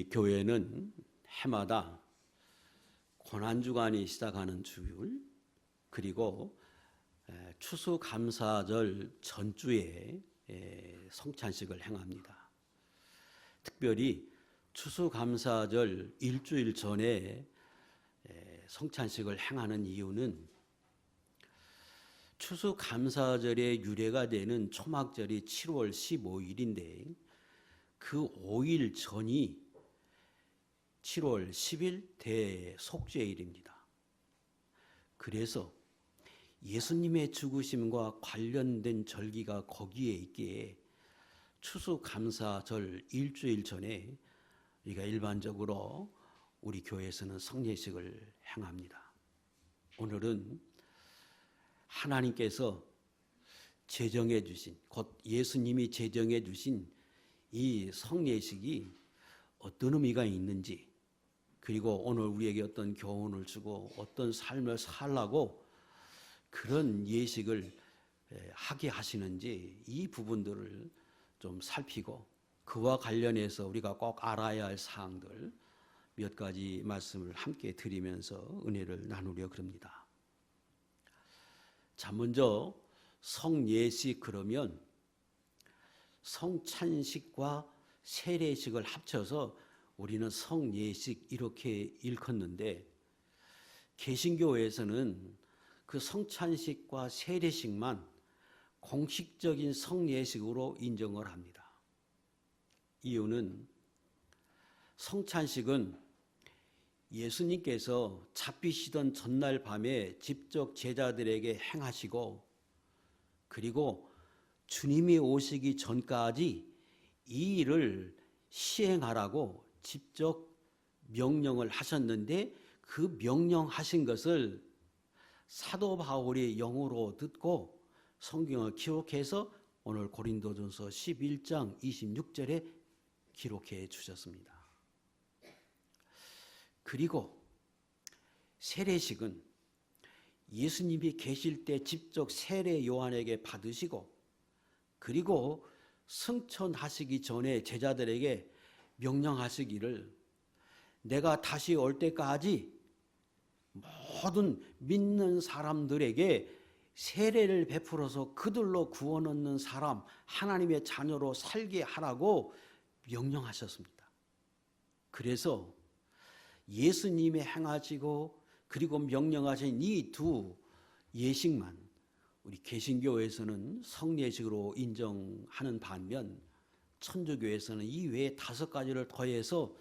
우리 교회는 해마다 고난주간이 시작하는 주일 그리고 추수감사절 전주에 성찬식을 행합니다. 특별히 추수감사절 일주일 전에 성찬식을 행하는 이유는 추수감사절의 유래가 되는 초막절이 7월 15일인데 그 5일 전이 7월 10일 대속죄일입니다. 그래서 예수님의 죽으심과 관련된 절기가 거기에 있기에 추수감사절 일주일 전에 우리가 일반적으로 우리 교회에서는 성례식을 행합니다. 오늘은 하나님께서 제정해 주신, 곧 예수님이 제정해 주신 이 성례식이 어떤 의미가 있는지, 그리고 오늘 우리에게 어떤 교훈을 주고 어떤 삶을 살라고 그런 예식을 하게 하시는지 이 부분들을 좀 살피고 그와 관련해서 우리가 꼭 알아야 할 사항들 몇 가지 말씀을 함께 드리면서 은혜를 나누려 합니다. 자, 먼저 성예식 그러면 성찬식과 세례식을 합쳐서 우리는 성예식 이렇게 일컫는데 개신교에서는 그 성찬식과 세례식만 공식적인 성예식으로 인정을 합니다. 이유는 성찬식은 예수님께서 잡히시던 전날 밤에 직접 제자들에게 행하시고 그리고 주님이 오시기 전까지 이 일을 시행하라고 직접 명령을 하셨는데 그 명령하신 것을 사도 바울이 영어로 듣고 성경을 기록해서 오늘 고린도전서 11장 26절에 기록해 주셨습니다. 그리고 세례식은 예수님이 계실 때 직접 세례 요한에게 받으시고 그리고 승천하시기 전에 제자들에게 명령하시기를 내가 다시 올 때까지 모든 믿는 사람들에게 세례를 베풀어서 그들로 구원 얻는 사람, 하나님의 자녀로 살게 하라고 명령하셨습니다. 그래서 예수님이 행하시고 그리고 명령하신 이 두 예식만 우리 개신교에서는 성례식으로 인정하는 반면 천주교에서는 이 외에 5가지를 더해서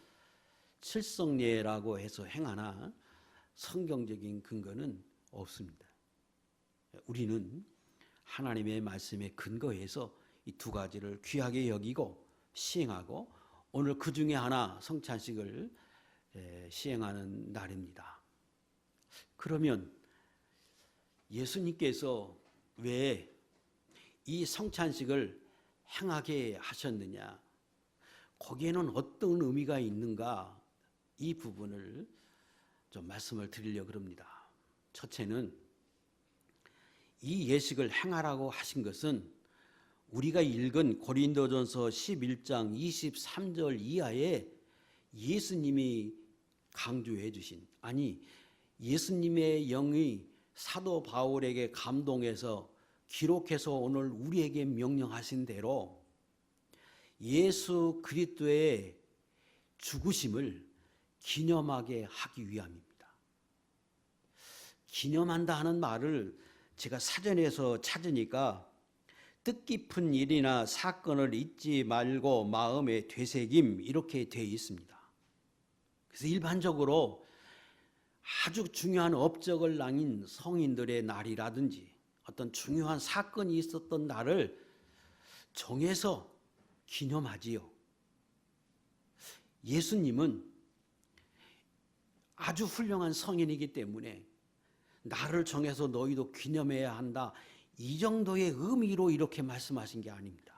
칠성례라고 해서 행하나 성경적인 근거는 없습니다. 우리는 하나님의 말씀에 근거해서 이 2가지를 귀하게 여기고 시행하고 오늘 그 중에 하나 성찬식을 시행하는 날입니다. 그러면 예수님께서 왜 이 성찬식을 행하게 하셨느냐? 거기에는 어떤 의미가 있는가? 이 부분을 좀 말씀을 드리려고 합니다. 첫째는 이 예식을 행하라고 하신 것은 우리가 읽은 고린도전서 11장 23절 이하에 예수님이 강조해 주신, 아니 예수님의 영이 사도 바울에게 감동해서 기록해서 오늘 우리에게 명령하신 대로 예수 그리스도의 죽으심을 기념하게 하기 위함입니다. 기념한다 하는 말을 제가 사전에서 찾으니까 뜻깊은 일이나 사건을 잊지 말고 마음에 되새김 이렇게 되어 있습니다. 그래서 일반적으로 아주 중요한 업적을 남긴 성인들의 날이라든지 어떤 중요한 사건이 있었던 날을 정해서 기념하지요. 예수님은 아주 훌륭한 성인이기 때문에 날을 정해서 너희도 기념해야 한다. 이 정도의 의미로 이렇게 말씀하신 게 아닙니다.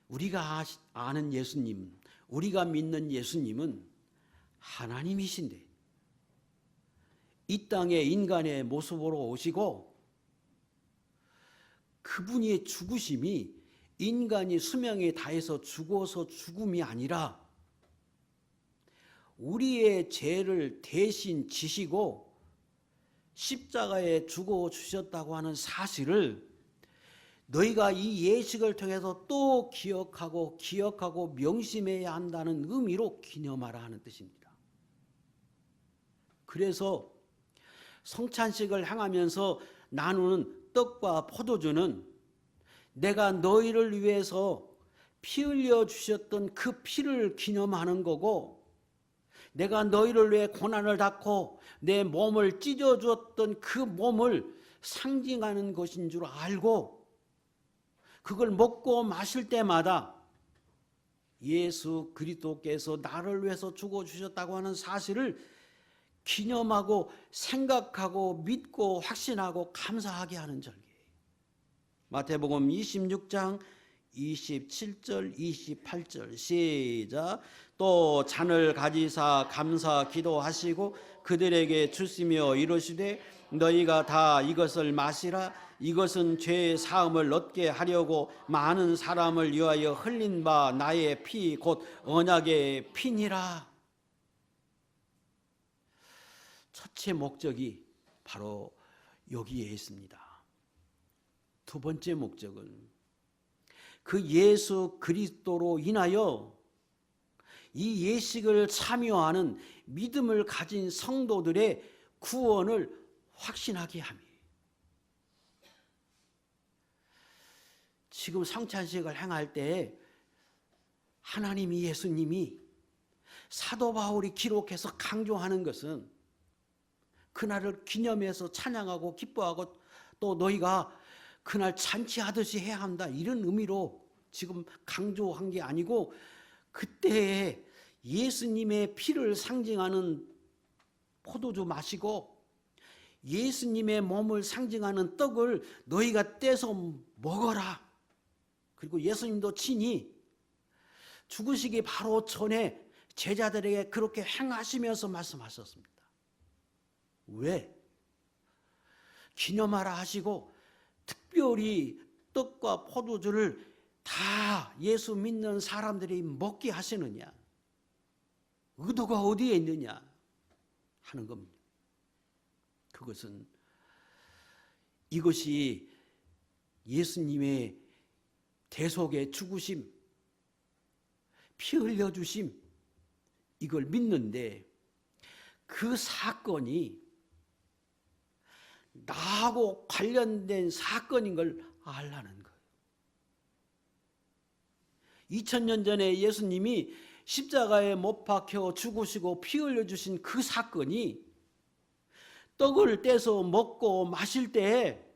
우리가 아는 예수님, 우리가 믿는 예수님은 하나님이신데 이 땅에 인간의 모습으로 오시고 그분의 죽으심이 인간이 수명에 다해서 죽어서 죽음이 아니라 우리의 죄를 대신 지시고 십자가에 죽어 주셨다고 하는 사실을 너희가 이 예식을 통해서 또 기억하고 명심해야 한다는 의미로 기념하라 하는 뜻입니다. 그래서 성찬식을 향하면서 나누는 떡과 포도주는 내가 너희를 위해서 피 흘려 주셨던 그 피를 기념하는 거고, 내가 너희를 위해 고난을 받고 내 몸을 찢어 주었던 그 몸을 상징하는 것인 줄 알고 그걸 먹고 마실 때마다 예수 그리스도께서 나를 위해서 죽어 주셨다고 하는 사실을 기념하고 생각하고 믿고 확신하고 감사하게 하는 절기예요. 마태복음 26장 27절 28절 시작. 또 잔을 가지사 감사 기도하시고 그들에게 주시며 이르시되 너희가 다 이것을 마시라. 이것은 죄의 사함을 얻게 하려고 많은 사람을 위하여 흘린 바 나의 피 곧 언약의 피니라. 첫째 목적이 바로 여기에 있습니다. 두 번째 목적은 그 예수 그리스도로 인하여 이 예식을 참여하는 믿음을 가진 성도들의 구원을 확신하게 함이에요. 지금 성찬식을 행할 때 하나님이 예수님이 사도 바울이 기록해서 강조하는 것은 그날을 기념해서 찬양하고 기뻐하고 또 너희가 그날 잔치하듯이 해야 한다, 이런 의미로 지금 강조한 게 아니고, 그때에 예수님의 피를 상징하는 포도주 마시고 예수님의 몸을 상징하는 떡을 너희가 떼서 먹어라. 그리고 예수님도 친히 죽으시기 바로 전에 제자들에게 그렇게 행하시면서 말씀하셨습니다. 왜? 기념하라 하시고 특별히 떡과 포도주를 다 예수 믿는 사람들이 먹게 하시느냐, 의도가 어디에 있느냐 하는 겁니다. 그것은 이것이 예수님의 대속의 죽으심, 피 흘려주심, 이걸 믿는데 그 사건이 나하고 관련된 사건인 걸 알라는 거예요. 2000년 전에 예수님이 십자가에 못 박혀 죽으시고 피 흘려주신 그 사건이 떡을 떼서 먹고 마실 때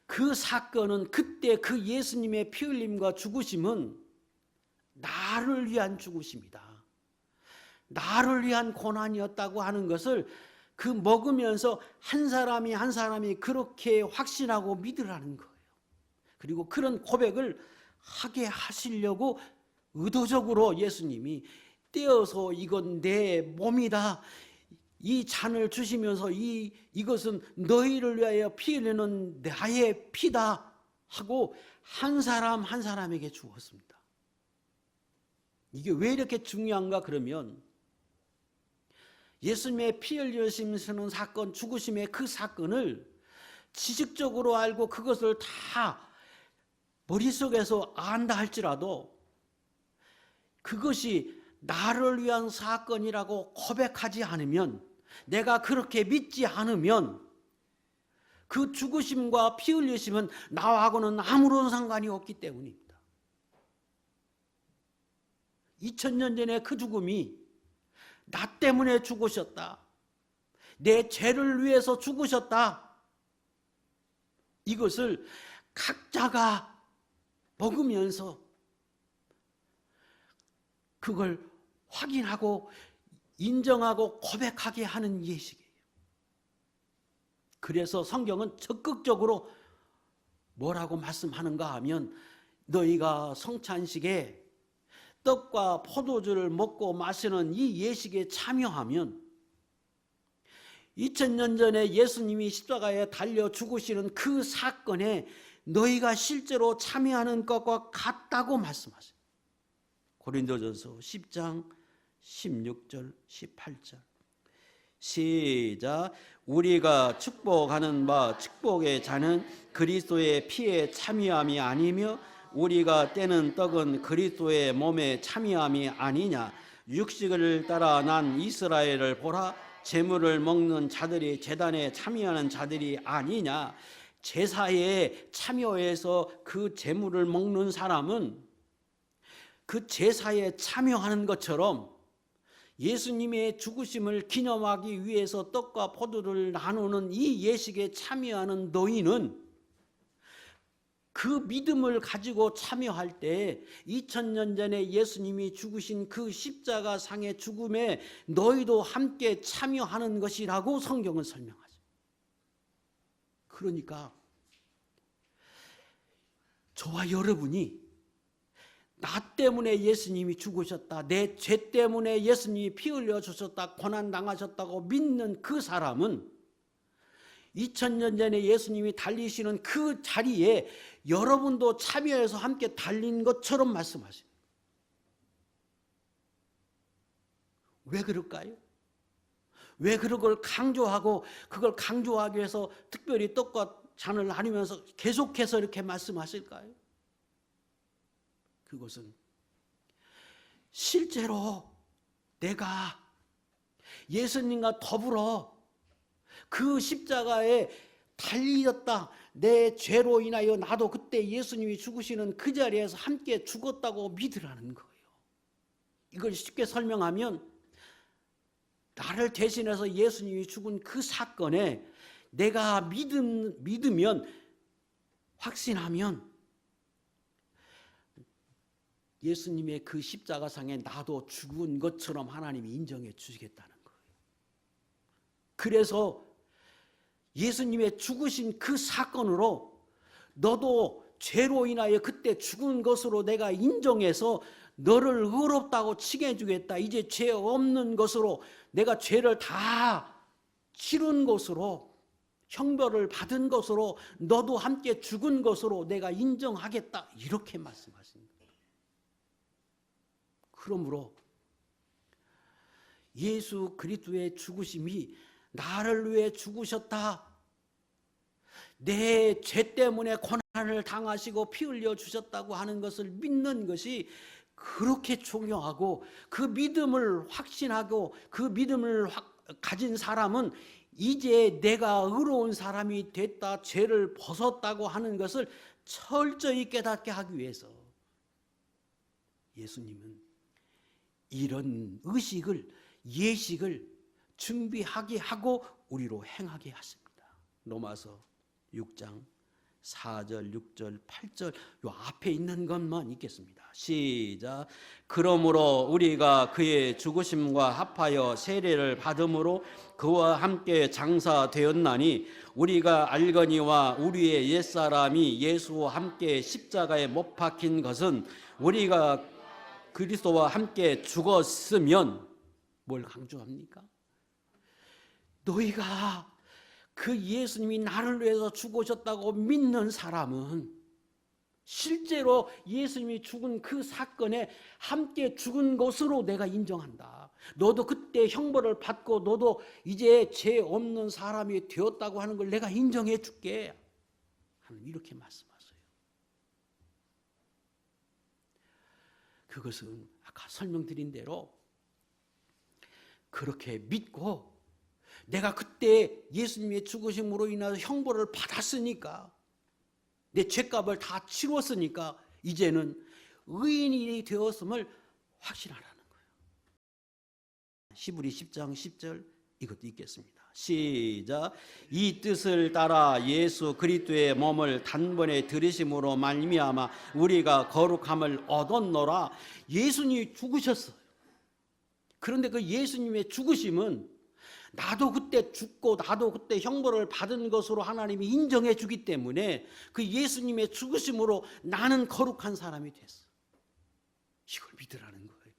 그 사건은, 그때 그 예수님의 피 흘림과 죽으심은 나를 위한 죽으심이다, 나를 위한 고난이었다고 하는 것을 그 먹으면서 한 사람이 한 사람이 그렇게 확신하고 믿으라는 거예요. 그리고 그런 고백을 하게 하시려고 의도적으로 예수님이 떼어서 이건 내 몸이다, 이 잔을 주시면서 이것은 너희를 위하여 피 흘리는 나의 피다 하고 한 사람 한 사람에게 주었습니다. 이게 왜 이렇게 중요한가 그러면, 예수님의 피 흘리시는 사건, 죽으심의 그 사건을 지식적으로 알고 그것을 다 머릿속에서 안다 할지라도 그것이 나를 위한 사건이라고 고백하지 않으면, 내가 그렇게 믿지 않으면 그 죽으심과 피 흘리심은 나하고는 아무런 상관이 없기 때문입니다. 2000년 전에 그 죽음이 나 때문에 죽으셨다, 내 죄를 위해서 죽으셨다, 이것을 각자가 먹으면서 그걸 확인하고 인정하고 고백하게 하는 예식이에요. 그래서 성경은 적극적으로 뭐라고 말씀하는가 하면, 너희가 성찬식에 떡과 포도주를 먹고 마시는 이 예식에 참여하면 2000년 전에 예수님이 십자가에 달려 죽으시는 그 사건의 너희가 실제로 참여하는 것과 같다고 말씀하세요. 고린도전서 10장 16절 18절 시작. 우리가 축복하는 바 축복의 자는 그리스도의 피에 참여함이 아니며 우리가 떼는 떡은 그리스도의 몸에 참여함이 아니냐. 육식을 따라 난 이스라엘을 보라. 제물을 먹는 자들이 제단에 참여하는 자들이 아니냐. 제사에 참여해서 그 제물을 먹는 사람은 그 제사에 참여하는 것처럼 예수님의 죽으심을 기념하기 위해서 떡과 포도를 나누는 이 예식에 참여하는 너희는 그 믿음을 가지고 참여할 때 2000년 전에 예수님이 죽으신 그 십자가상의 죽음에 너희도 함께 참여하는 것이라고 성경은 설명하죠. 그러니까 저와 여러분이 나 때문에 예수님이 죽으셨다, 내 죄 때문에 예수님이 피 흘려 주셨다, 고난 당하셨다고 믿는 그 사람은 2000년 전에 예수님이 달리시는 그 자리에 여러분도 참여해서 함께 달린 것처럼 말씀하십니다. 왜 그럴까요? 왜 그걸 강조하고 그걸 강조하기 위해서 특별히 떡과 잔을 나누면서 계속해서 이렇게 말씀하실까요? 그것은 실제로 내가 예수님과 더불어 그 십자가에 달렸다, 내 죄로 인하여 나도 그때 예수님이 죽으시는 그 자리에서 함께 죽었다고 믿으라는 거예요. 이걸 쉽게 설명하면 나를 대신해서 예수님이 죽은 그 사건에 내가 믿으면, 확신하면 예수님의 그 십자가상에 나도 죽은 것처럼 하나님이 인정해 주시겠다는 거예요. 그래서 예수님의 죽으신 그 사건으로 너도 죄로 인하여 그때 죽은 것으로 내가 인정해서 너를 의롭다고 칭해 주겠다. 이제 죄 없는 것으로 내가 죄를 다 치른 것으로, 형벌을 받은 것으로, 너도 함께 죽은 것으로 내가 인정하겠다. 이렇게 말씀하십니다. 그러므로 예수 그리스도의 죽으심이 나를 위해 죽으셨다, 내 죄 때문에 고난을 당하시고 피 흘려 주셨다고 하는 것을 믿는 것이 그렇게 중요하고, 그 믿음을 확신하고 그 믿음을 가진 사람은 이제 내가 의로운 사람이 됐다, 죄를 벗었다고 하는 것을 철저히 깨닫게 하기 위해서 예수님은 이런 의식을, 예식을 준비하게 하고 우리로 행하게 하십니다. 로마서 6장 4절, 6절, 8절 요 앞에 있는 것만 읽겠습니다. 시작. 그러므로 우리가 그의 죽으심과 합하여 세례를 받음으로 그와 함께 장사되었나니 우리가 알거니와 우리의 옛사람이 예수와 함께 십자가에 못 박힌 것은 우리가 그리스도와 함께 죽었으면, 뭘 강조합니까? 너희가 그 예수님이 나를 위해서 죽으셨다고 믿는 사람은 실제로 예수님이 죽은 그 사건에 함께 죽은 것으로 내가 인정한다. 너도 그때 형벌을 받고 너도 이제 죄 없는 사람이 되었다고 하는 걸 내가 인정해 줄게. 하나님 이렇게 말씀하세요. 그것은 아까 설명드린 대로 그렇게 믿고, 내가 그때 예수님의 죽으심으로 인해서 형벌을 받았으니까, 내 죄값을 다 치렀으니까 이제는 의인이 되었음을 확신하라는 거예요. 히브리 10장 10절 이것도 읽겠습니다. 시작. 이 뜻을 따라 예수 그리스도의 몸을 단번에 들이심으로 말미암아 우리가 거룩함을 얻었노라. 예수님이 죽으셨어요. 그런데 그 예수님의 죽으심은 나도 그때 죽고 나도 그때 형벌을 받은 것으로 하나님이 인정해 주기 때문에 그 예수님의 죽으심으로 나는 거룩한 사람이 됐어. 이걸 믿으라는 거예요.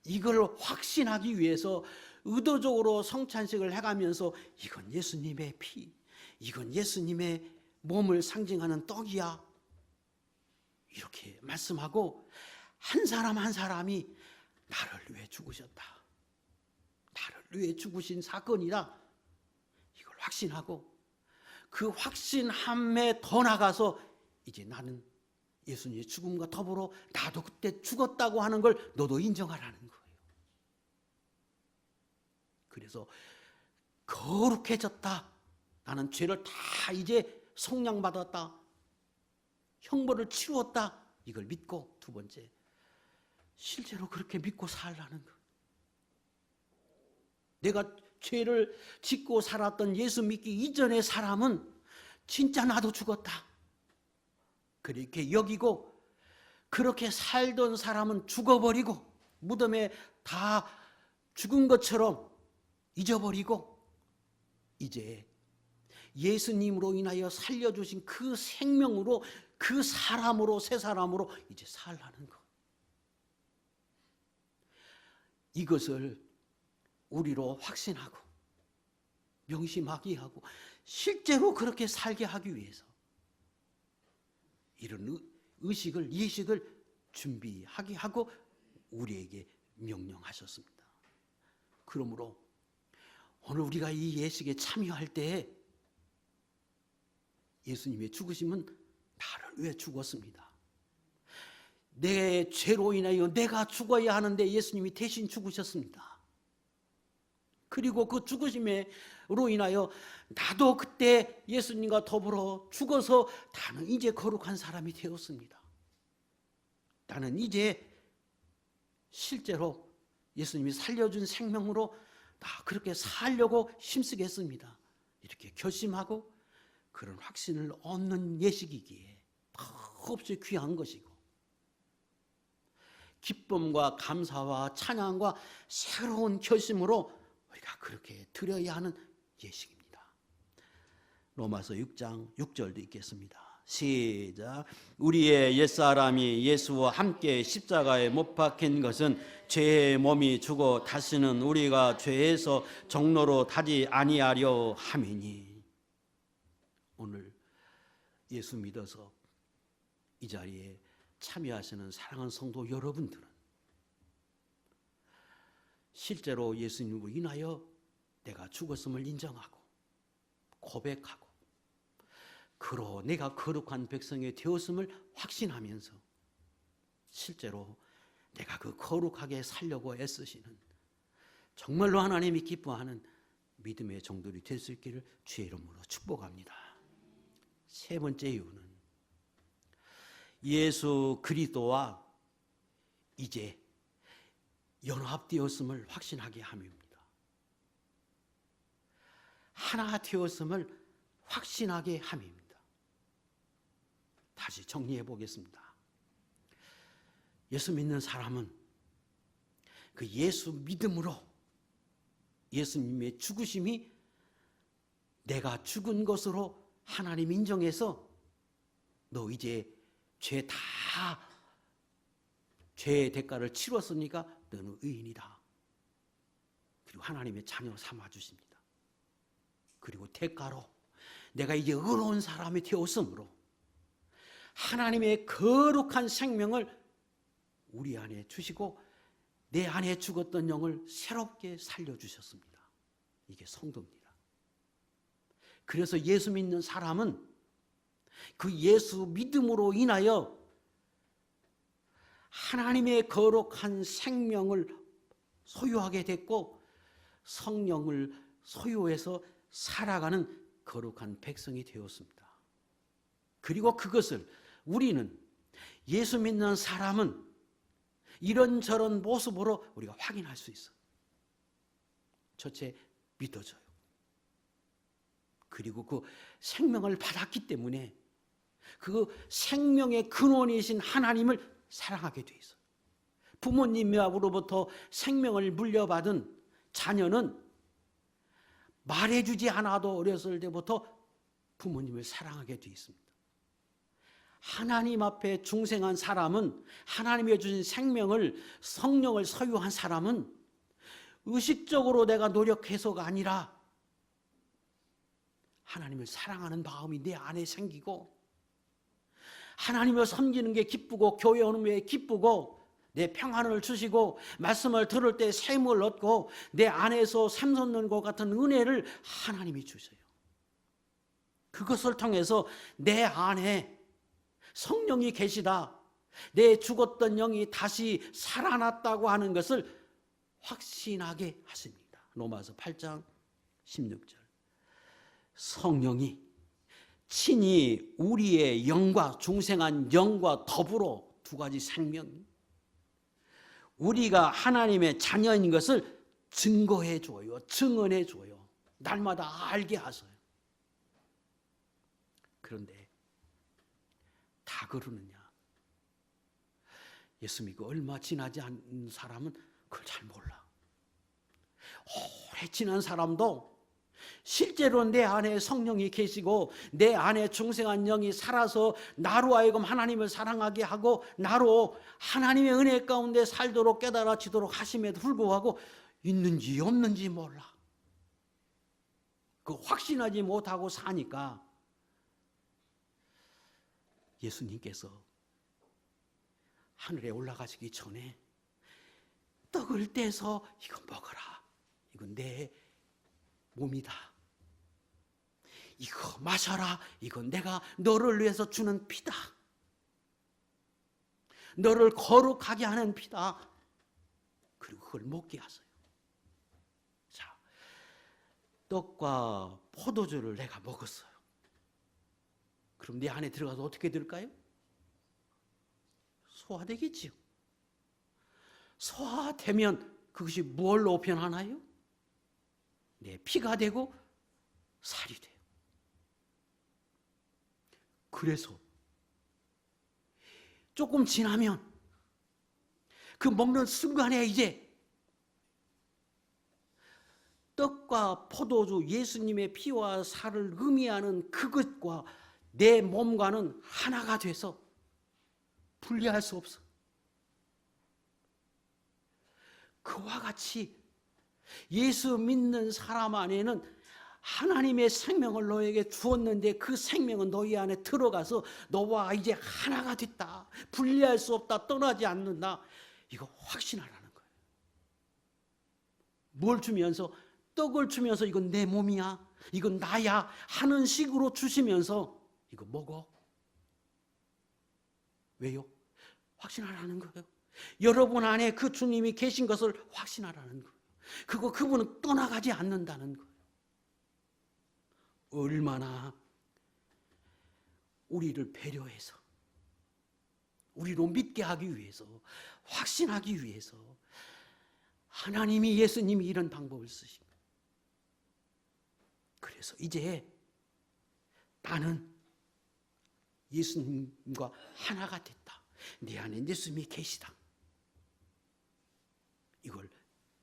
이걸 확신하기 위해서 의도적으로 성찬식을 해가면서 이건 예수님의 피, 이건 예수님의 몸을 상징하는 떡이야. 이렇게 말씀하고 한 사람 한 사람이 나를 위해 죽으셨다. 나를 위해 죽으신 사건이다. 이걸 확신하고 그 확신함에 더 나가서 이제 나는 예수님의 죽음과 더불어 나도 그때 죽었다고 하는 걸 너도 인정하라는 거예요. 그래서 거룩해졌다. 나는 죄를 다 이제 속량받았다. 형벌을 치루었다. 이걸 믿고 두 번째, 실제로 그렇게 믿고 살라는 것. 내가 죄를 짓고 살았던 예수 믿기 이전의 사람은 진짜 나도 죽었다. 그렇게 여기고 그렇게 살던 사람은 죽어버리고 무덤에 다 죽은 것처럼 잊어버리고 이제 예수님으로 인하여 살려주신 그 생명으로 그 사람으로 새 사람으로 이제 살라는 것. 이것을 우리로 확신하고 명심하게 하고 실제로 그렇게 살게 하기 위해서 이런 의식을 예식을 준비하게 하고 우리에게 명령하셨습니다. 그러므로 오늘 우리가 이 예식에 참여할 때 예수님의 죽으심은 나를 위해 죽었습니다. 내 죄로 인하여 내가 죽어야 하는데 예수님이 대신 죽으셨습니다. 그리고 그 죽으심으로 인하여 나도 그때 예수님과 더불어 죽어서 나는 이제 거룩한 사람이 되었습니다. 나는 이제 실제로 예수님이 살려준 생명으로 나 그렇게 살려고 힘쓰겠습니다. 이렇게 결심하고 그런 확신을 얻는 예식이기에 더없이 귀한 것이고 기쁨과 감사와 찬양과 새로운 결심으로 우리가 그렇게 드려야 하는 예식입니다. 로마서 6장 6절도 읽겠습니다. 시작. 우리의 옛사람이 예수와 함께 십자가에 못 박힌 것은 죄의 몸이 죽어 다시는 우리가 죄에서 종로로 타지 아니하려 함이니. 오늘 예수 믿어서 이 자리에 참여하시는 사랑하는 성도 여러분들은 실제로 예수님으로 인하여 내가 죽었음을 인정하고 고백하고 그로 내가 거룩한 백성이 되었음을 확신하면서 실제로 내가 그 거룩하게 살려고 애쓰시는 정말로 하나님이 기뻐하는 믿음의 종들이 될 수 있기를 주의 이름으로 축복합니다. 세 번째 이유는 예수 그리스도와 이제 연합되었음을 확신하게 함입니다. 하나 되었음을 확신하게 함입니다. 다시 정리해 보겠습니다. 예수 믿는 사람은 그 예수 믿음으로 예수님의 죽으심이 내가 죽은 것으로 하나님 인정해서 너 이제 죄의 대가를 치렀으니까 너는 의인이다. 그리고 하나님의 자녀 삼아주십니다. 그리고 대가로 내가 이제 의로운 사람이 되었으므로 하나님의 거룩한 생명을 우리 안에 주시고 내 안에 죽었던 영을 새롭게 살려주셨습니다. 이게 성도입니다. 그래서 예수 믿는 사람은 그 예수 믿음으로 인하여 하나님의 거룩한 생명을 소유하게 됐고 성령을 소유해서 살아가는 거룩한 백성이 되었습니다. 그리고 그것을 우리는 예수 믿는 사람은 이런저런 모습으로 우리가 확인할 수 있어요. 첫째, 믿어져요. 그리고 그 생명을 받았기 때문에 그 생명의 근원이신 하나님을 사랑하게 돼 있어요. 부모님으로부터 생명을 물려받은 자녀는 말해주지 않아도 어렸을 때부터 부모님을 사랑하게 돼 있습니다. 하나님 앞에 중생한 사람은 하나님이 주신 생명을 성령을 소유한 사람은 의식적으로 내가 노력해서가 아니라 하나님을 사랑하는 마음이 내 안에 생기고 하나님을 섬기는 게 기쁘고 교회 오는 게 기쁘고 내 평안을 주시고 말씀을 들을 때 샘을 얻고 내 안에서 샘솟는 것 같은 은혜를 하나님이 주세요. 그것을 통해서 내 안에 성령이 계시다. 내 죽었던 영이 다시 살아났다고 하는 것을 확신하게 하십니다. 로마서 8장 16절. 성령이 친히 우리의 영과 중생한 영과 더불어 두 가지 생명이 우리가 하나님의 자녀인 것을 증거해 줘요. 증언해 줘요. 날마다 알게 하세요. 그런데 다 그러느냐? 예수 믿고 얼마 지나지 않은 사람은 그걸 잘 몰라. 오래 지난 사람도 실제로 내 안에 성령이 계시고 내 안에 중생한 영이 살아서 나로 하여금 하나님을 사랑하게 하고 나로 하나님의 은혜 가운데 살도록 깨달아지도록 하심에도 불구하고 있는지 없는지 몰라. 그 확신하지 못하고 사니까 예수님께서 하늘에 올라가시기 전에 떡을 떼서 이거 먹어라. 이건 내 몸이다. 이거 마셔라. 이건 내가 너를 위해서 주는 피다. 너를 거룩하게 하는 피다. 그리고 그걸 먹게 하세요. 자, 떡과 포도주를 내가 먹었어요. 그럼 내 안에 들어가서 어떻게 될까요? 소화되겠지요. 소화되면 그것이 뭘로 변하나요? 내 피가 되고 살이 돼요. 그래서 조금 지나면 그 먹는 순간에 이제 떡과 포도주 예수님의 피와 살을 의미하는 그것과 내 몸과는 하나가 돼서 분리할 수 없어. 그와 같이 예수 믿는 사람 안에는 하나님의 생명을 너에게 주었는데 그 생명은 너희 안에 들어가서 너와 이제 하나가 됐다. 분리할 수 없다. 떠나지 않는다. 이거 확신하라는 거예요. 뭘 주면서? 떡을 주면서 이건 내 몸이야. 이건 나야. 하는 식으로 주시면서 이거 먹어. 왜요? 확신하라는 거예요. 여러분 안에 그 주님이 계신 것을 확신하라는 거예요. 그분은 떠나가지 않는다는 거예요. 얼마나 우리를 배려해서 우리로 믿게 하기 위해서 확신하기 위해서 하나님이 예수님이 이런 방법을 쓰십니다. 그래서 이제 나는 예수님과 하나가 됐다. 내 안에 예수님이 계시다. 이걸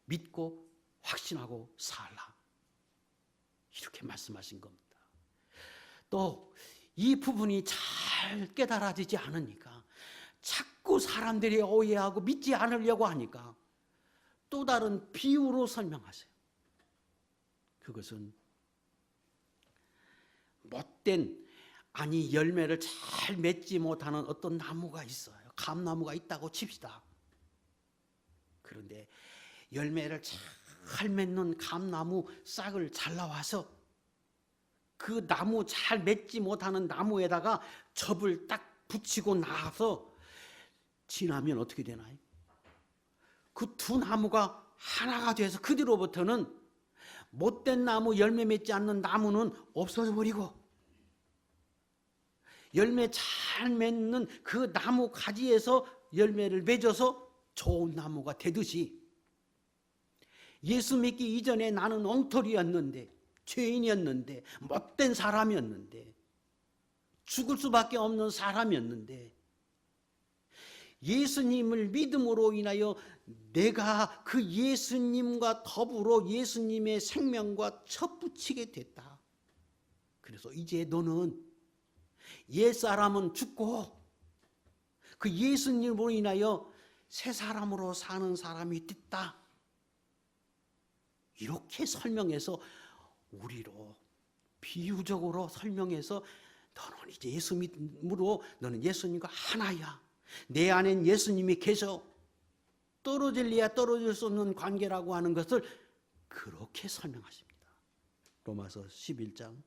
믿고 확신하고 살라. 이렇게 말씀하신 겁니다. 또 이 부분이 잘 깨달아지지 않으니까 자꾸 사람들이 오해하고 믿지 않으려고 하니까 또 다른 비유로 설명하세요. 그것은 못된 열매를 잘 맺지 못하는 어떤 나무가 있어요. 감나무가 있다고 칩시다. 그런데 열매를 잘 맺는 감나무 싹을 잘라와서 그 나무 잘 맺지 못하는 나무에다가 접을 딱 붙이고 나서 지나면 어떻게 되나요? 그 두 나무가 하나가 돼서 그 뒤로부터는 못된 나무, 열매 맺지 않는 나무는 없어져 버리고 열매 잘 맺는 그 나무 가지에서 열매를 맺어서 좋은 나무가 되듯이 예수 믿기 이전에 나는 엉터리였는데 죄인이었는데 못된 사람이었는데 죽을 수밖에 없는 사람이었는데 예수님을 믿음으로 인하여 내가 그 예수님과 더불어 예수님의 생명과 첩붙이게 됐다. 그래서 이제 너는 옛사람은 죽고 그 예수님으로 인하여 새 사람으로 사는 사람이 됐다. 이렇게 설명해서 우리로 비유적으로 설명해서 너는 이제 예수 믿음으로 너는 예수님과 하나야. 내 안엔 예수님이 계셔. 떨어질래야 떨어질 수 없는 관계라고 하는 것을 그렇게 설명하십니다. 로마서 11장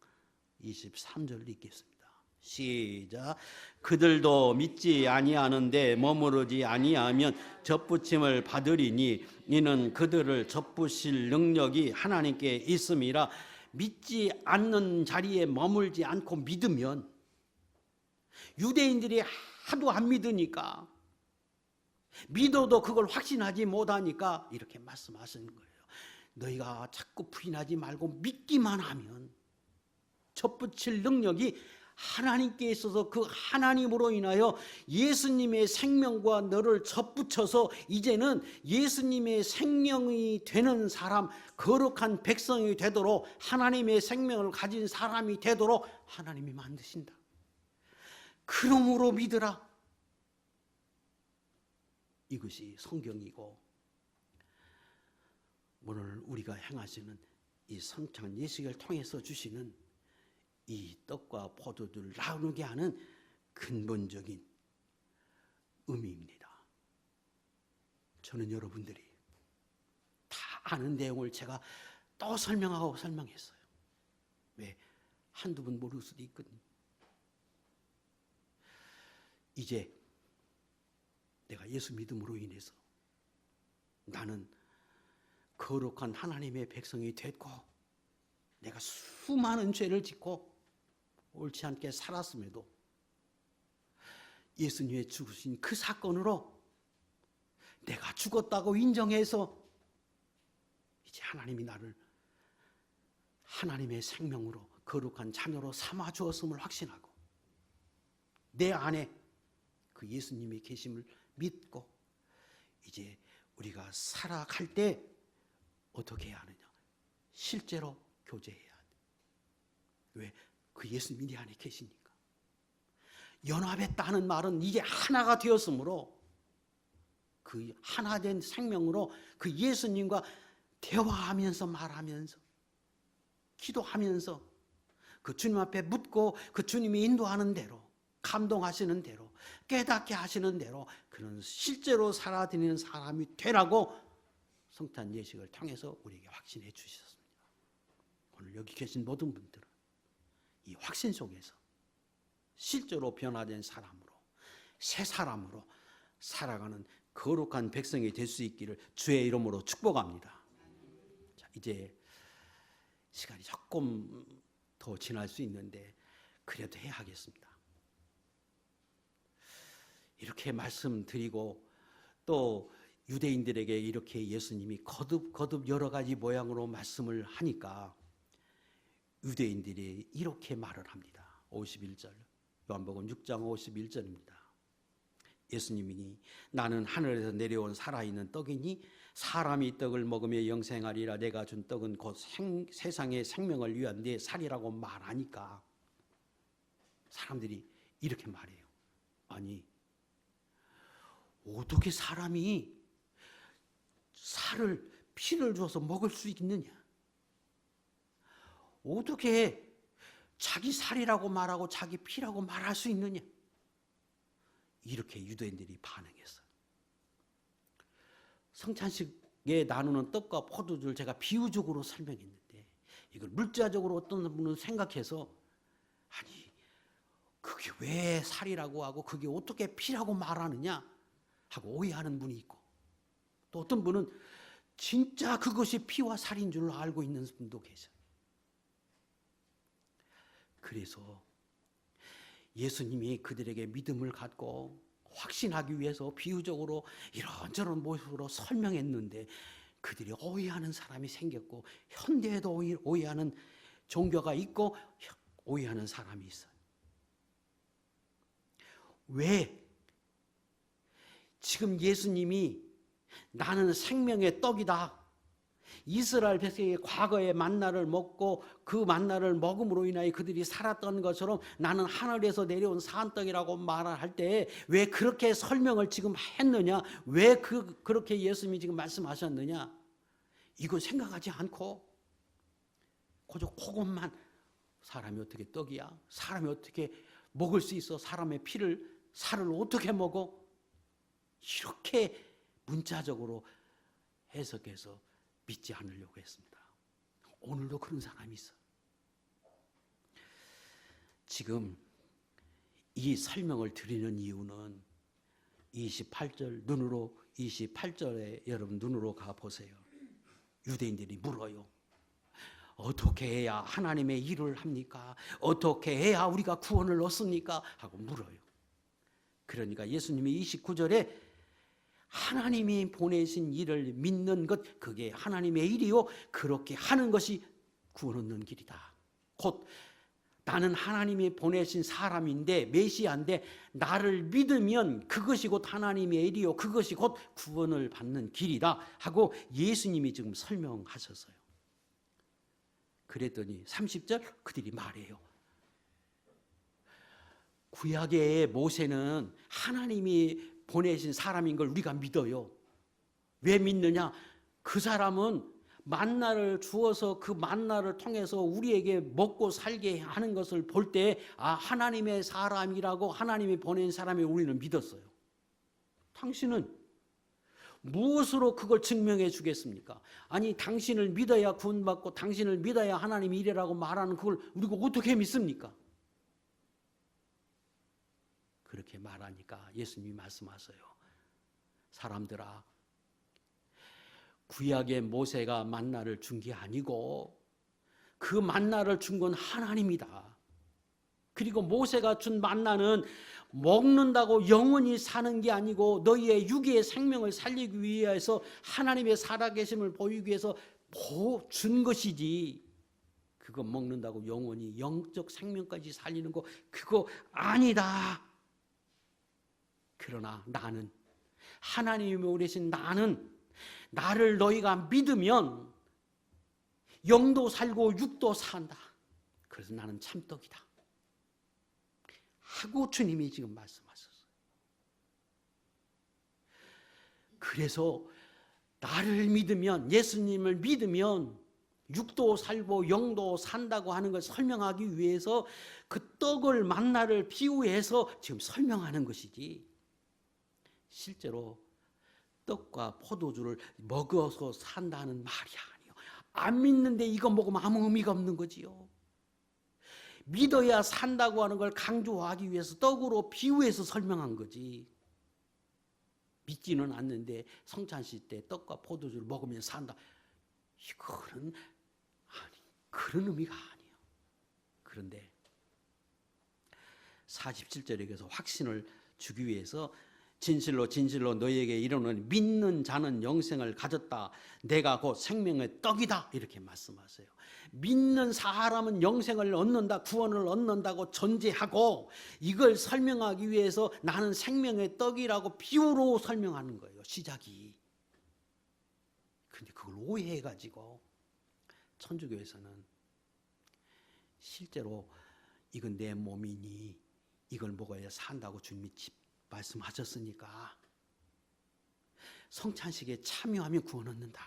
23절 읽겠습니다. 시작. 그들도 믿지 아니하는데 머무르지 아니하면 접붙임을 받으리니 이는 그들을 접부실 능력이 하나님께 있음이라. 믿지 않는 자리에 머물지 않고 믿으면, 유대인들이 하도 안 믿으니까, 믿어도 그걸 확신하지 못하니까 이렇게 말씀하시는 거예요. 너희가 자꾸 부인하지 말고 믿기만 하면 접붙일 능력이 하나님께 있어서 그 하나님으로 인하여 예수님의 생명과 너를 접붙여서 이제는 예수님의 생명이 되는 사람, 거룩한 백성이 되도록, 하나님의 생명을 가진 사람이 되도록 하나님이 만드신다. 그러므로 믿으라. 이것이 성경이고, 오늘 우리가 행하시는 이 성찬 예식을 통해서 주시는 이 떡과 포도주를 나누게 하는 근본적인 의미입니다. 저는 여러분들이 다 아는 내용을 제가 또 설명했어요. 왜? 한두 번 모를 수도 있거든요. 이제 내가 예수 믿음으로 인해서 나는 거룩한 하나님의 백성이 됐고, 내가 수많은 죄를 짓고 옳지 않게 살았음에도 예수님의 죽으신 그 사건으로 내가 죽었다고 인정해서 이제 하나님이 나를 하나님의 생명으로 거룩한 자녀로 삼아 주었음을 확신하고 내 안에 그 예수님이 계심을 믿고 이제 우리가 살아갈 때 어떻게 해야 하느냐? 실제로 교제해야 돼. 왜? 그 예수님이 내 안에 계시니까. 연합했다는 말은 이제 하나가 되었으므로 그 하나된 생명으로 그 예수님과 대화하면서 말하면서 기도하면서 그 주님 앞에 묻고 그 주님이 인도하는 대로, 감동하시는 대로, 깨닫게 하시는 대로 그는 실제로 살아드리는 사람이 되라고 성탄 예식을 통해서 우리에게 확신해 주셨습니다. 오늘 여기 계신 모든 분들은 이 확신 속에서 실제로 변화된 사람으로, 새 사람으로 살아가는 거룩한 백성이 될 수 있기를 주의 이름으로 축복합니다. 자, 이제 시간이 조금 더 지날 수 있는데 그래도 해야 하겠습니다. 이렇게 말씀드리고 또 유대인들에게 이렇게 예수님이 거듭 여러 가지 모양으로 말씀을 하니까 유대인들이 이렇게 말을 합니다. 51절, 요한복음 6장 51절입니다. 예수님이 나는 하늘에서 내려온 살아있는 떡이니 사람이 떡을 먹으며 영생하리라. 내가 준 떡은 곧 세상의 생명을 위한 내 살이라고 말하니까 사람들이 이렇게 말해요. 아니, 어떻게 사람이 살을, 피를 줘서 먹을 수 있느냐? 어떻게 자기 살이라고 말하고 자기 피라고 말할 수 있느냐? 이렇게 유대인들이 반응했어요. 성찬식에 나누는 떡과 포도주를 제가 비유적으로 설명했는데 이걸 물자적으로 어떤 분은 생각해서 아니 그게 왜 살이라고 하고 그게 어떻게 피라고 말하느냐 하고 오해하는 분이 있고, 또 어떤 분은 진짜 그것이 피와 살인 줄 알고 있는 분도 계셔요. 그래서 예수님이 그들에게 믿음을 갖고 확신하기 위해서 비유적으로 이런저런 모습으로 설명했는데 그들이 오해하는 사람이 생겼고, 현대에도 오해하는 종교가 있고 오해하는 사람이 있어요. 왜? 지금 예수님이 나는 생명의 떡이다. 이스라엘 백성이 과거에 만나를 먹고 그 만나를 먹음으로 인하여 그들이 살았던 것처럼 나는 하늘에서 내려온 산떡이라고 말할 때 왜 그렇게 설명을 지금 했느냐? 왜 그렇게 예수님이 지금 말씀하셨느냐? 이거 생각하지 않고 그저 그것만 사람이 어떻게 떡이야? 사람이 어떻게 먹을 수 있어? 사람의 살을 어떻게 먹어? 이렇게 문자적으로 해석해서 믿지 않으려고 했습니다. 오늘도 그런 사람이 있어. 지금 이 설명을 드리는 이유는 28절에 여러분 눈으로 가보세요. 유대인들이 물어요. 어떻게 해야 하나님의 일을 합니까? 어떻게 해야 우리가 구원을 얻습니까? 하고 물어요. 그러니까 예수님이 29절에 하나님이 보내신 일을 믿는 것, 그게 하나님의 일이요, 그렇게 하는 것이 구원 얻는 길이다. 곧 나는 하나님이 보내신 사람인데, 메시아인데 나를 믿으면 그것이 곧 하나님의 일이요, 그것이 곧 구원을 받는 길이다 하고 예수님이 지금 설명하셨어요. 그랬더니 30절 그들이 말해요. 구약의 모세는 하나님이 보내신 사람인 걸 우리가 믿어요. 왜 믿느냐? 그 사람은 만나를 주어서 그 만나를 통해서 우리에게 먹고 살게 하는 것을 볼 때 하나님의 사람이라고, 하나님이 보낸 사람이 우리는 믿었어요. 당신은 무엇으로 그걸 증명해 주겠습니까? 아니, 당신을 믿어야 구원받고 당신을 믿어야 하나님이 이래라고 말하는 그걸 우리가 어떻게 믿습니까? 그렇게 말하니까 예수님이 말씀하세요. 사람들아, 구약의 모세가 만나를 준 게 아니고 그 만나를 준 건 하나님이다. 그리고 모세가 준 만나는 먹는다고 영원히 사는 게 아니고 너희의 육의 생명을 살리기 위해서, 하나님의 살아계심을 보이기 위해서 준 것이지, 그거 먹는다고 영원히 영적 생명까지 살리는 거 그거 아니다. 그러나 나는, 하나님이 보내신 나는, 나를 너희가 믿으면 영도 살고 육도 산다. 그래서 나는 참떡이다 하고 주님이 지금 말씀하셨어요. 그래서 나를 믿으면, 예수님을 믿으면 육도 살고 영도 산다고 하는 걸 설명하기 위해서 그 떡을, 만나를 비유해서 지금 설명하는 것이지, 실제로 떡과 포도주를 먹어서 산다는 말이 아니에요. 안 믿는데 이거 먹으면 아무 의미가 없는 거지요. 믿어야 산다고 하는 걸 강조하기 위해서 떡으로 비유해서 설명한 거지. 믿지는 않는데 성찬식 때 떡과 포도주를 먹으면 산다, 이거는 그런 의미가 아니에요. 그런데 47절에서 확신을 주기 위해서 진실로 진실로 너희에게 이르노니 믿는 자는 영생을 가졌다. 내가 곧 생명의 떡이다. 이렇게 말씀하세요. 믿는 사람은 영생을 얻는다, 구원을 얻는다고 전제하고, 이걸 설명하기 위해서 나는 생명의 떡이라고 비유로 설명하는 거예요, 시작이. 근데 그걸 오해해가지고 천주교에서는 실제로 이건 내 몸이니 이걸 먹어야 산다고 주님이 말씀하셨으니까 성찬식에 참여하면 구원 얻는다.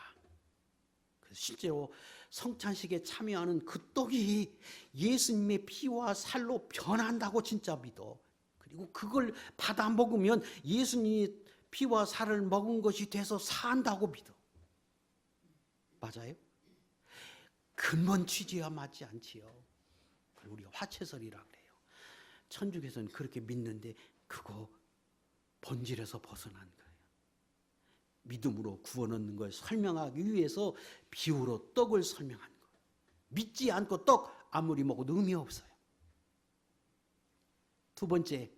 그래서 실제로 성찬식에 참여하는 그 떡이 예수님의 피와 살로 변한다고 진짜 믿어. 그리고 그걸 받아 먹으면 예수님이 피와 살을 먹은 것이 돼서 산다고 믿어. 맞아요? 근본 취지와 맞지 않지요. 우리가 화채설이라 그래요. 천주교에서는 그렇게 믿는데 그거 본질에서 벗어난 거예요. 믿음으로 구원 얻는 걸 설명하기 위해서 비유로 떡을 설명한 거예요. 믿지 않고 떡 아무리 먹어도 의미 없어요. 두 번째,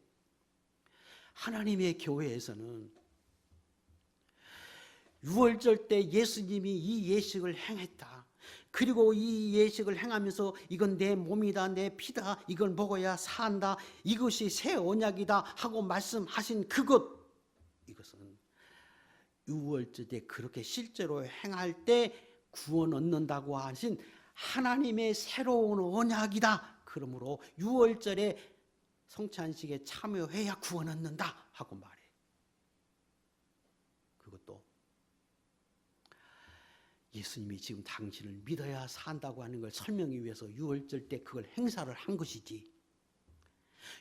하나님의 교회에서는 유월절 때 예수님이 이 예식을 행했다. 그리고 이 예식을 행하면서 이건 내 몸이다, 내 피다, 이걸 먹어야 산다, 이것이 새 언약이다 하고 말씀하신 그것, 이것은 유월절 때 그렇게 실제로 행할 때 구원 얻는다고 하신 하나님의 새로운 언약이다. 그러므로 유월절에 성찬식에 참여해야 구원 얻는다 하고 말해요. 그것도 예수님이 지금 당신을 믿어야 산다고 하는 걸 설명하기 위해서 유월절 때 그걸 행사를 한 것이지,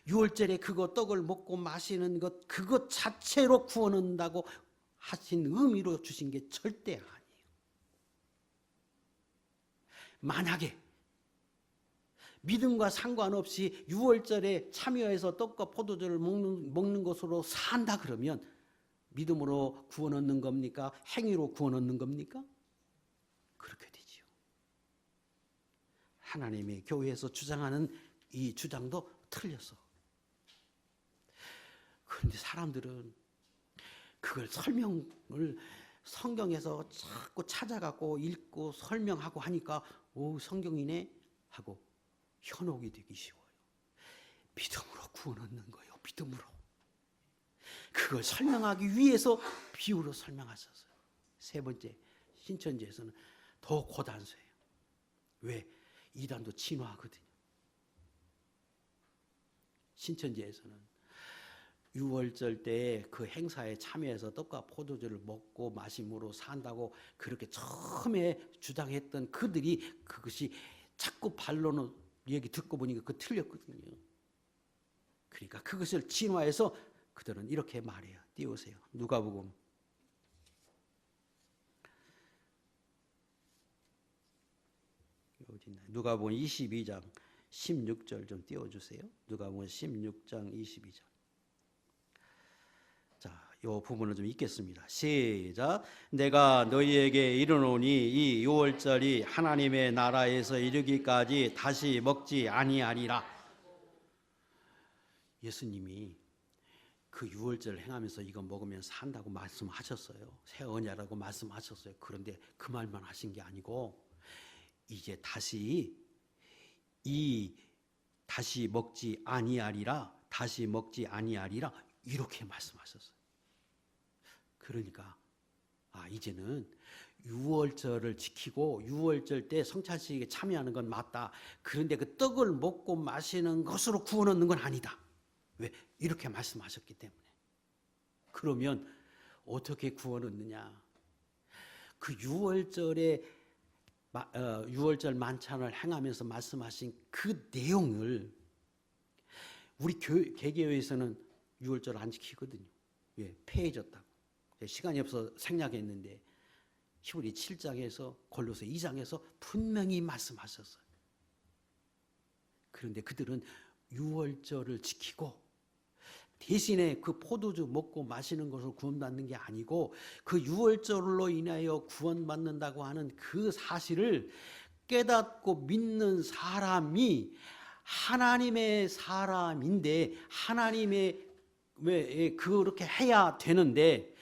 유월절에 그거 떡을 먹고 마시는 것 그것 자체로 구원 얻는다고 하신 의미로 주신 게 절대 아니에요. 만약에 믿음과 상관없이 유월절에 참여해서 떡과 포도주를 먹는 것으로 산다 그러면 믿음으로 구원 얻는 겁니까? 행위로 구원 얻는 겁니까? 그렇게 되지요. 하나님의 교회에서 주장하는 이 주장도 틀렸어. 그런데 사람들은 그걸 설명을 성경에서 자꾸 찾아갖고 읽고 설명하고 하니까 오, 성경이네 하고 현혹이 되기 쉬워요. 믿음으로 구원 얻는 거예요. 믿음으로. 그걸 설명하기 위해서 비유로 설명하셨어요. 세 번째, 신천지에서는 더 고단수예요. 왜? 이단도 진화하거든요. 신천지에서는 유월절 때 그 행사에 참여해서 떡과 포도주를 먹고 마심으로 산다고 그렇게 처음에 주장했던 그들이 그것이 자꾸 반론을 얘기 듣고 보니까 그 틀렸거든요. 그러니까 그것을 진화해서 그들은 이렇게 말해요. 띄우세요. 누가복음 22장 16절 좀 띄워주세요. 누가복음 16장 22절. 자, 이 부분을 좀 읽겠습니다. 시작. 내가 너희에게 이르노니 이 유월절이 하나님의 나라에서 이르기까지 다시 먹지 아니하리라. 예수님이 그 유월절을 행하면서 이거 먹으면 산다고 말씀하셨어요. 새 언약이라고 말씀하셨어요. 그런데 그 말만 하신 게 아니고 이제 다시 먹지 아니하리라. 다시 먹지 아니하리라. 이렇게 말씀하셨어요. 그러니까 이제는 유월절을 지키고 유월절 때 성찬식에 참여하는 건 맞다. 그런데 그 떡을 먹고 마시는 것으로 구원 얻는 건 아니다. 왜? 이렇게 말씀하셨기 때문에. 그러면 어떻게 구원 얻느냐? 그 유월절 만찬을 행하면서 말씀하신 그 내용을 우리 개교회에서는 유월절 안 지키거든요. 왜? 폐해졌다고. 시간이 없어 생략했는데 히브리 7장에서 골로새 2장에서 분명히 말씀하셨어요. 그런데 그들은 유월절을 지키고 대신에 그 포도주 먹고 마시는 것을 구원받는 게 아니고 그 유월절로 인하여 구원받는다고 하는 그 사실을 깨닫고 믿는 사람이 하나님의 사람인데 하나님의 왜 그렇게 해야 되는데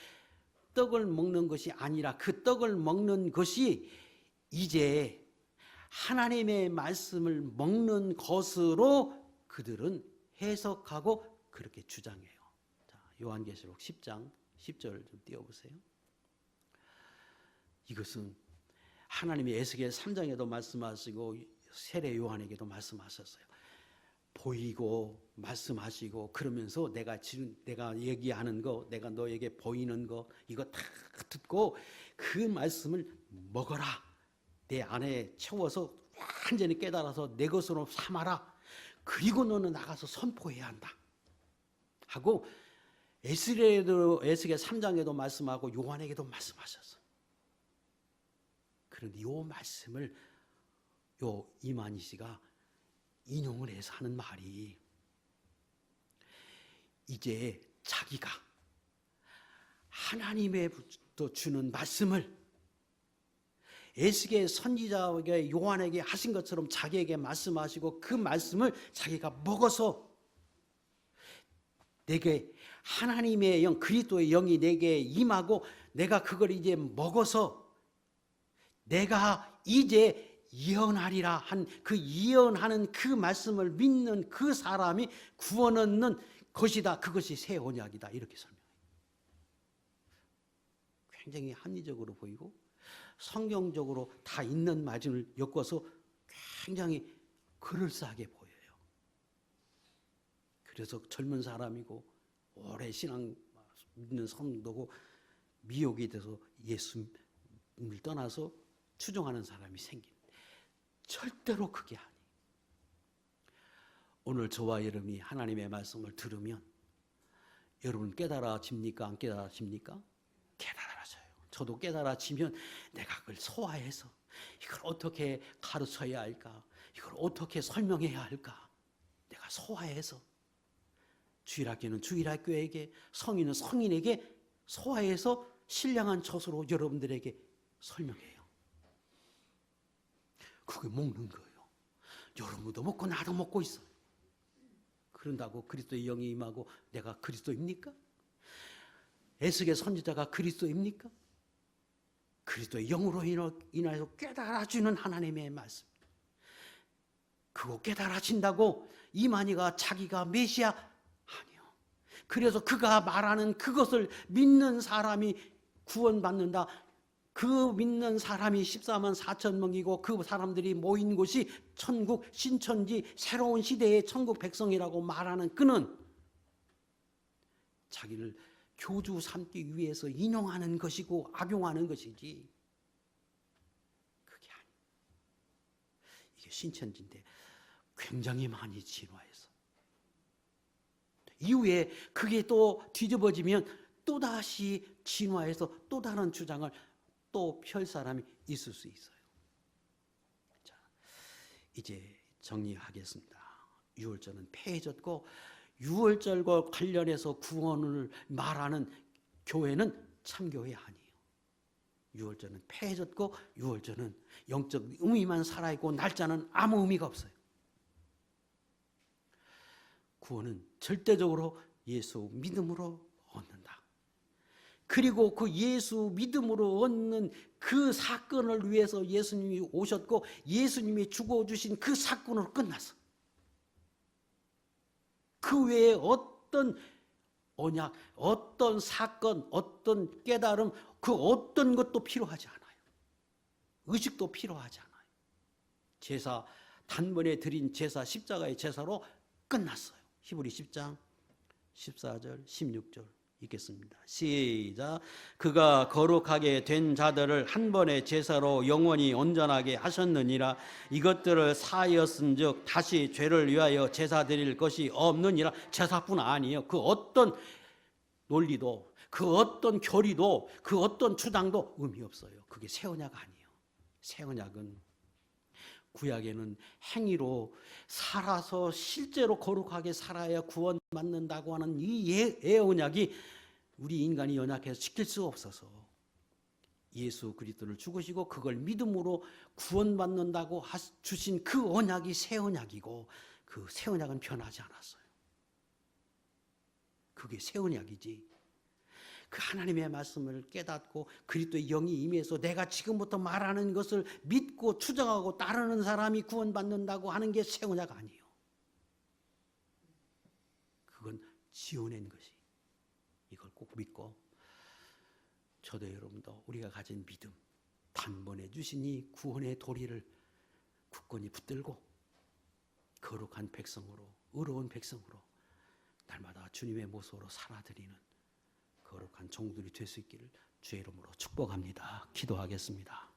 떡을 먹는 것이 아니라 그 떡을 먹는 것이 이제 하나님의 말씀을 먹는 것으로 그들은 해석하고 그렇게 주장해요. 자, 요한계시록 10장 10절을 좀 띄워보세요. 이것은 하나님이 에스겔 3장에도 말씀하시고 세례 요한에게도 말씀하셨어요. 보이고 말씀하시고 그러면서 내가 얘기하는 거, 내가 너에게 보이는 거 이거 다 듣고 그 말씀을 먹어라. 내 안에 채워서 완전히 깨달아서 내 것으로 삼아라. 그리고 너는 나가서 선포해야 한다. 하고 에스겔 3장에도 말씀하고 요한에게도 말씀하셨어. 그런데 이 말씀을 이만희 씨가 인용을 해서 하는 말이 이제 자기가 하나님의부터 주는 말씀을 에스겔 선지자에게 요한에게 하신 것처럼 자기에게 말씀하시고 그 말씀을 자기가 먹어서 내게 하나님의 영 그리스도의 영이 내게 임하고 내가 그걸 이제 먹어서 내가 이제 예언하리라 한 그 예언하는 그 말씀을 믿는 그 사람이 구원 얻는 것이다. 그것이 새 언약이다. 이렇게 설명해요. 굉장히 합리적으로 보이고 성경적으로 다 있는 말씀을 엮어서 굉장히 그럴싸하게 보여요. 그래서 젊은 사람이고 오래 신앙 믿는 성도고 미혹이 돼서 예수님을 떠나서 추종하는 사람이 생기는데 절대로 그게 아니에요. 오늘 저와 여러분이 하나님의 말씀을 들으면 여러분 깨달아집니까? 안 깨달아집니까? 깨달아져요. 저도 깨달아지면 내가 그걸 소화해서 이걸 어떻게 가르쳐야 할까? 이걸 어떻게 설명해야 할까? 내가 소화해서 주일학교는 주일학교에게, 성인은 성인에게 소화해서 신령한 젖으로 여러분들에게 설명해요. 그게 먹는 거예요. 여러분도 먹고 나도 먹고 있어요. 그런다고 그리스도의 영이 임하고 내가 그리스도입니까? 에스겔 선지자가 그리스도입니까? 그리스도의 영으로 인하여서 깨달아주는 하나님의 말씀. 그거 깨달아진다고 이만희가 자기가 메시아 아니요. 그래서 그가 말하는 그것을 믿는 사람이 구원받는다. 그 믿는 사람이 14만 4천 명이고 그 사람들이 모인 곳이 천국 신천지 새로운 시대의 천국 백성이라고 말하는 그는 자기를 교주 삼기 위해서 인용하는 것이고 악용하는 것이지 그게 아니에요. 이게 신천지인데 굉장히 많이 진화해서 이후에 그게 또 뒤집어지면 또다시 진화해서 또 다른 주장을 또 펼 사람이 있을 수 있어요. 자, 이제 정리하겠습니다. 유월절은 폐해졌고 유월절과 관련해서 구원을 말하는 교회는 참교회 아니에요. 유월절은 폐해졌고 유월절은 영적 의미만 살아있고 날짜는 아무 의미가 없어요. 구원은 절대적으로 예수 믿음으로 얻는다. 그리고 그 예수 믿음으로 얻는 그 사건을 위해서 예수님이 오셨고 예수님이 죽어주신 그 사건으로 끝났어. 그 외에 어떤 언약, 어떤 사건, 어떤 깨달음, 그 어떤 것도 필요하지 않아요. 의식도 필요하지 않아요. 제사, 단번에 드린 제사, 십자가의 제사로 끝났어요. 히브리 10장 14절, 16절 읽겠습니다. 시작. 그가 거룩하게 된 자들을 한 번의 제사로 영원히 온전하게 하셨느니라. 이것들을 사하였은즉 다시 죄를 위하여 제사 드릴 것이 없느니라. 제사뿐 아니에요. 그 어떤 논리도 그 어떤 교리도 그 어떤 주장도 의미 없어요. 그게 새 언약 아니에요. 새 언약은 구약에는 행위로 살아서 실제로 거룩하게 살아야 구원받는다고 하는 이 예언약이 우리 인간이 연약해서 지킬 수 없어서 예수 그리스도를 죽으시고 그걸 믿음으로 구원받는다고 주신 그 언약이 새 언약이고 그 새 언약은 변하지 않았어요. 그게 새 언약이지. 그 하나님의 말씀을 깨닫고 그리스도의 영이 임해서 내가 지금부터 말하는 것을 믿고 추정하고 따르는 사람이 구원받는다고 하는 게 새 언약 아니에요. 그건 지어낸 것이. 이걸 꼭 믿고 저도 여러분도 우리가 가진 믿음 단번에 주시니 구원의 도리를 굳건히 붙들고 거룩한 백성으로 의로운 백성으로 날마다 주님의 모습으로 살아드리는 거룩한 종들이 될 수 있기를 주의 이름으로 축복합니다. 기도하겠습니다.